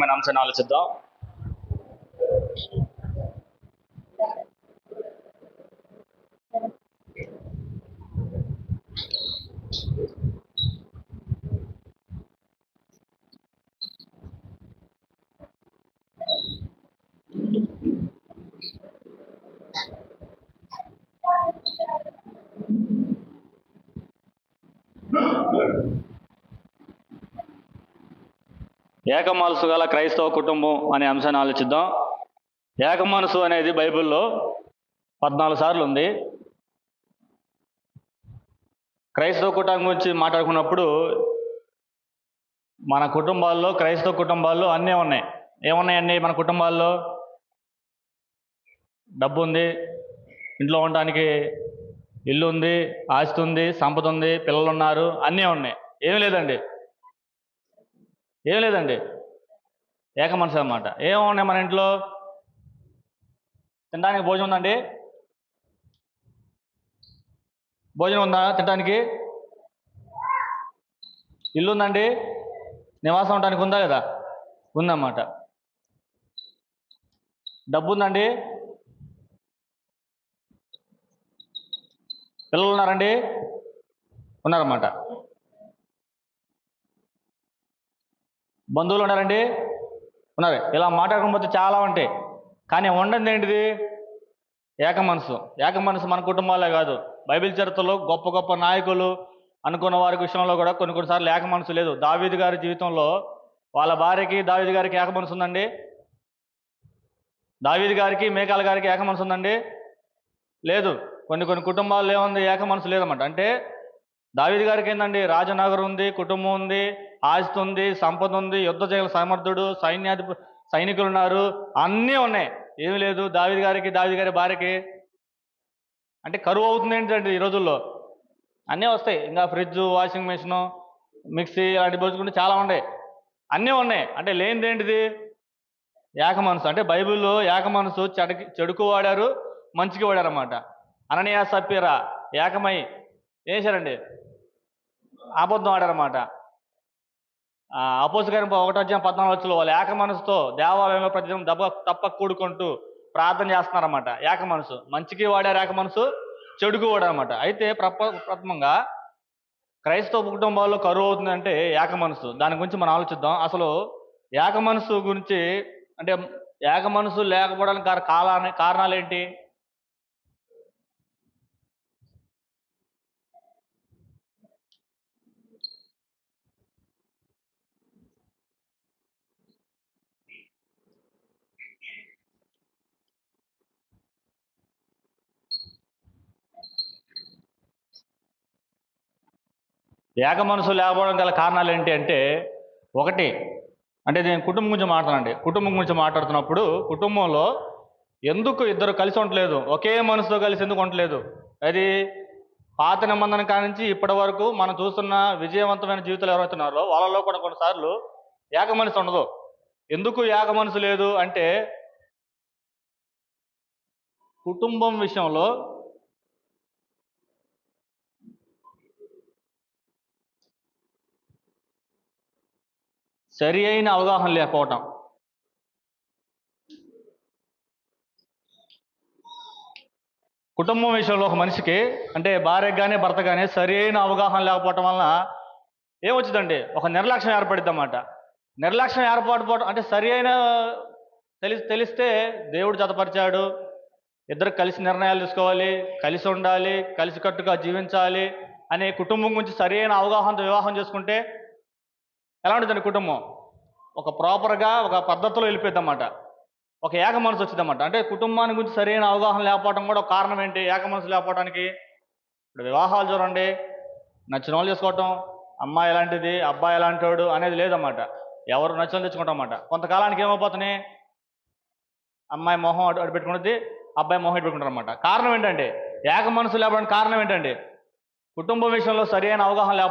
ప్రాముఖ్యమైన అంశాన్ని ఆలోచిద్దాం. ఏక మనసు గల క్రైస్తవ కుటుంబం అనే అంశాన్ని ఆలోచిద్దాం. ఏక మనసు అనేది బైబిల్లో 14 సార్లు ఉంది. క్రైస్తవ కుటుంబం గురించి మాట్లాడుకున్నప్పుడు మన కుటుంబాల్లో, క్రైస్తవ కుటుంబాల్లో అన్నీ ఉన్నాయి. ఏమున్నాయండి మన కుటుంబాల్లో? డబ్బు ఉంది, ఇంట్లో ఉండడానికి ఇల్లు ఉంది, ఆస్తి ఉంది, సంపద ఉంది, పిల్లలు ఉన్నారు, అన్నీ ఉన్నాయి. ఏమీ లేదండి, ఏక మనసు అన్నమాట. ఏమున్నాయి మన ఇంట్లో? తినడానికి భోజనం ఉందండి? భోజనం ఉందా తినడానికి? ఇల్లు ఉందండి? నివాసం ఉండడానికి ఉందా లేదా? ఉందన్నమాట. డబ్బు ఉందండి? పిల్లలు ఉన్నారండి? ఉన్నారన్నమాట. బంధువులు ఉన్నారండి? ఉన్నారు. ఇలా మాట్లాడుకోకపోతే చాలా ఉంటాయి. కానీ ఉండదు ఏంటిది? ఏక మనసు. ఏక మనసు మన కుటుంబాలే కాదు, బైబిల్ చరిత్రలో గొప్ప గొప్ప నాయకులు అనుకున్న వారి విషయంలో కూడా కొన్నిసార్లు ఏక మనసు లేదు. దావీదు గారి జీవితంలో వాళ్ళ భార్యకి దావీదు గారికి ఏక మనసు ఉందండి? దావీదు గారికి మీకాల గారికి ఏక మనసు ఉందండి? లేదు. కొన్ని కుటుంబాల్లో ఏముంది? ఏక మనసు లేదన్నమాట. అంటే దావీదు గారికి ఏందండి? రాజనగరం ఉంది, కుటుంబం ఉంది, ఆస్తి ఉంది, సంపద ఉంది, యుద్ధ చేయగల సమర్థుడు, సైనికులు ఉన్నారు, అన్నీ ఉన్నాయి. ఏమీ లేదు దావీదు గారి భార్యకి. అంటే కరువు అవుతుంది ఏంటండి ఈ రోజుల్లో? అన్నీ వస్తాయి. ఇంకా ఫ్రిడ్జ్, వాషింగ్ మిషను, మిక్సీ ఇలాంటి పోల్చుకుంటే చాలా ఉన్నాయి. అన్నీ ఉన్నాయి. అంటే లేనిది ఏంటిది? ఏక మనసు. అంటే బైబిల్లో ఏక మనసు చెడుకు వాడారు, మంచికి వాడారు అన్నమాట. అననీయ సప్పీరా ఏకమై ఏం చేశారండి? అబద్ధం ఆడారన్నమాట. అపోస్తలుల 1:14 వాళ్ళు ఏక మనసుతో దేవాలయంలో ప్రతిదినం తప్ప కూడుకుంటూ ప్రార్థన చేస్తున్నారన్నమాట. ఏక మనసు. మంచికి వాడారు ఏక మనసు, చెడుకు వాడారన్నమాట. అయితే ప్రథమంగా క్రైస్తవ కుటుంబాల్లో కరువు అవుతుందంటే ఏక మనసు. దాని గురించి మనం ఆలోచిద్దాం. అసలు ఏక మనసు గురించి, అంటే ఏక మనసు లేకపోవడానికి కారణాలు ఏంటి? ఏక మనసు లేకపోవడం గల కారణాలు ఏంటి అంటే, ఒకటి, అంటే నేను కుటుంబం గురించి మాట్లాడండి. కుటుంబం గురించి మాట్లాడుతున్నప్పుడు కుటుంబంలో ఎందుకు ఇద్దరు కలిసి ఉండలేదు, ఒకే మనసుతో కలిసి ఎందుకు ఉండలేదు? అది పాత నిబంధన కానించి ఇప్పటి వరకు మనం చూస్తున్న విజయవంతమైన జీవితాలు ఎవరైతున్నారో వాళ్ళలో కూడా కొన్నిసార్లు ఏక మనసు ఉండదు. ఎందుకు ఏక మనసు లేదు అంటే, కుటుంబం విషయంలో సరి అయిన అవగాహన లేకపోవటం. కుటుంబం విషయంలో ఒక మనిషికి, అంటే భార్యకు కానీ భర్త కానీ సరి అయిన అవగాహన లేకపోవటం వలన ఏమొచ్చిందండి? ఒక నిర్లక్ష్యం ఏర్పడిద్ది అన్నమాట. నిర్లక్ష్యం ఏర్పడిపోవడం అంటే సరి అయిన తెలిస్తే దేవుడు జతపరిచాడు, ఇద్దరు కలిసి నిర్ణయాలు తీసుకోవాలి, కలిసి ఉండాలి, కలిసికట్టుగా జీవించాలి అనే కుటుంబం గురించి సరి అయిన అవగాహనతో వివాహం చేసుకుంటే ఎలా ఉంటుందండి కుటుంబం? ఒక ప్రాపర్గా ఒక పద్ధతిలో వెళ్ళిపోద్ది అన్నమాట. ఒక ఏక మనసు వచ్చిందన్నమాట. అంటే కుటుంబాన్ని గురించి సరైన అవగాహన లేకపోవడం కూడా ఒక కారణం ఏంటి ఏక మనసు లేకపోవడానికి? ఇప్పుడు వివాహాలు చూడండి, నచ్చిన వాళ్ళు చేసుకోవటం, అమ్మాయి ఎలాంటిది, అబ్బాయి ఎలాంటివాడు అనేది లేదన్నమాట. ఎవరు నచ్చిన తెచ్చుకుంటాం అన్నమాట. కొంతకాలానికి ఏమైపోతున్నాయి? అమ్మాయి మొహం అటు పెట్టుకున్నది, అబ్బాయి మొహం ఇటు పెట్టుకుంటారు అన్నమాట. కారణం ఏంటంటే, ఏక మనసు లేకపోవడానికి కారణం ఏంటండి? కుటుంబం విషయంలో సరైన అవగాహన లేకపోవడం.